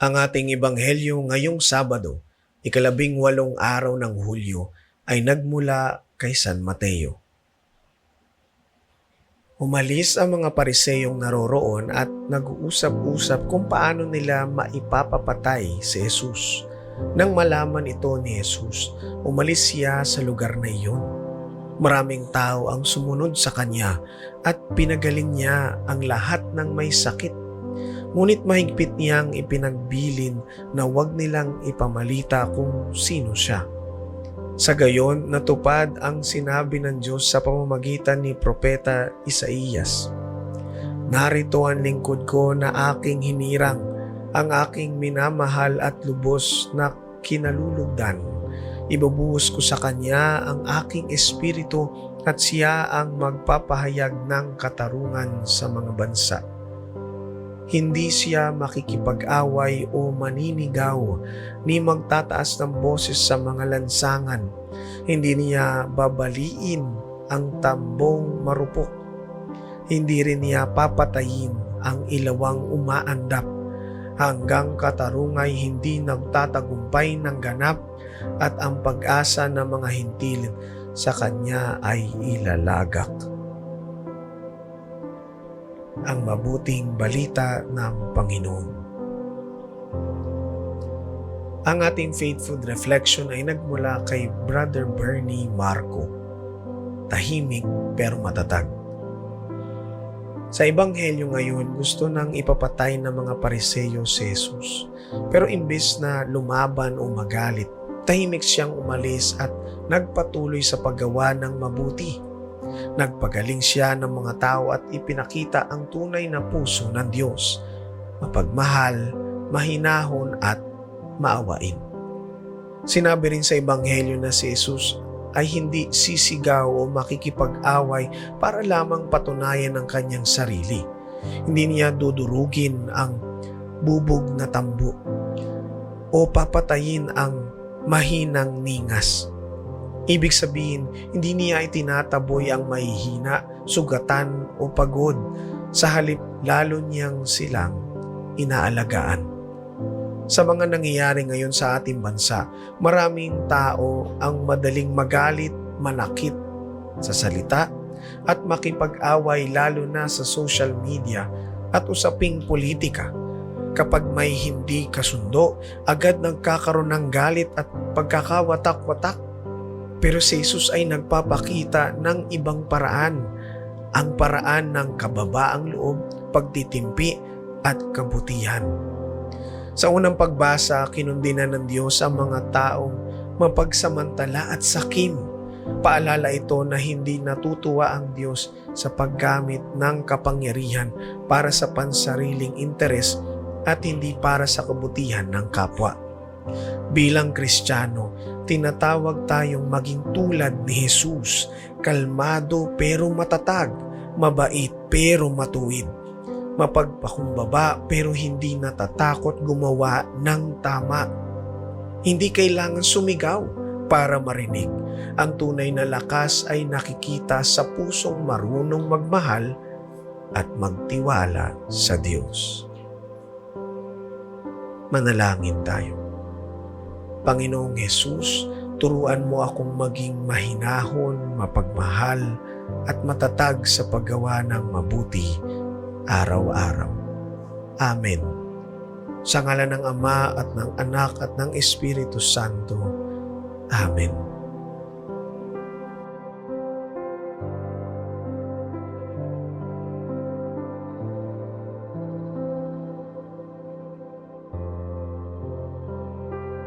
Ang ating ebanghelyo ngayong Sabado, ika-18 araw ng Hulyo, ay nagmula kay San Mateo. Umalis ang mga pariseyong naroroon at nag-uusap-usap kung paano nila maipapapatay si Jesus. Nang malaman ito ni Jesus, umalis siya sa lugar na iyon. Maraming tao ang sumunod sa kanya at pinagaling niya ang lahat ng may sakit. Ngunit mahigpit niyang ipinagbilin na huwag nilang ipamalita kung sino siya. Sa gayon, natupad ang sinabi ng Diyos sa pamamagitan ni Propeta Isaías. Narito ang lingkod ko na aking hinirang, ang aking minamahal at lubos na kinalulugdan. Ibubuhos ko sa kanya ang aking espiritu at siya ang magpapahayag ng katarungan sa mga bansa. Hindi siya makikipag-away o maninigaw, ni magtataas ng boses sa mga lansangan. Hindi niya babaliin ang tambong marupok. Hindi rin niya papatayin ang ilawang umaandap, hanggang katarungay hindi nagtatagumpay ng ganap at ang pag-asa ng mga hintil sa kanya ay ilalagak. Ang mabuting balita ng Panginoon. Ang ating faith food reflection ay nagmula kay Brother Bernie Marco. Tahimik pero matatag. Sa ebanghelyo ngayon, gusto nang ipapatay ng mga pariseyo si Jesus. Pero imbes na lumaban o magalit, tahimik siyang umalis at nagpatuloy sa paggawa ng mabuti. Nagpagaling siya ng mga tao at ipinakita ang tunay na puso ng Diyos, mapagmahal, mahinahon at maawain. Sinabi rin sa ebanghelyo na si Jesus ay hindi sisigaw o makikipag-away para lamang patunayan ang kanyang sarili. Hindi niya dudurugin ang bubog na tambo o papatayin ang mahinang ningas. Ibig sabihin, hindi niya itinataboy ang mahihina, sugatan o pagod. Sa halip, lalo niyang silang inaalagaan. Sa mga nangyayari ngayon sa ating bansa, maraming tao ang madaling magalit, manakit sa salita at makipag-away lalo na sa social media at usaping politika. Kapag may hindi kasundo, agad nagkakaroon ng galit at pagkakawatak-watak. Pero si Jesus ay nagpapakita ng ibang paraan, ang paraan ng kababaang loob, pagtitimpi at kabutihan. Sa unang pagbasa, kinundina ng Diyos ang mga taong mapagsamantala at sakim. Paalala ito na hindi natutuwa ang Diyos sa paggamit ng kapangyarihan para sa pansariling interes at hindi para sa kabutihan ng kapwa. Bilang Kristiyano, tinatawag tayong maging tulad ni Jesus, kalmado pero matatag, mabait pero matuwid, mapagpakumbaba pero hindi natatakot gumawa ng tama. Hindi kailangan sumigaw para marinig. Ang tunay na lakas ay nakikita sa pusong marunong magmahal at magtiwala sa Diyos. Manalangin tayo. Panginoong Jesus, turuan mo akong maging mahinahon, mapagmahal at matatag sa paggawa ng mabuti araw-araw. Amen. Sa ngalan ng Ama at ng Anak at ng Espiritu Santo. Amen.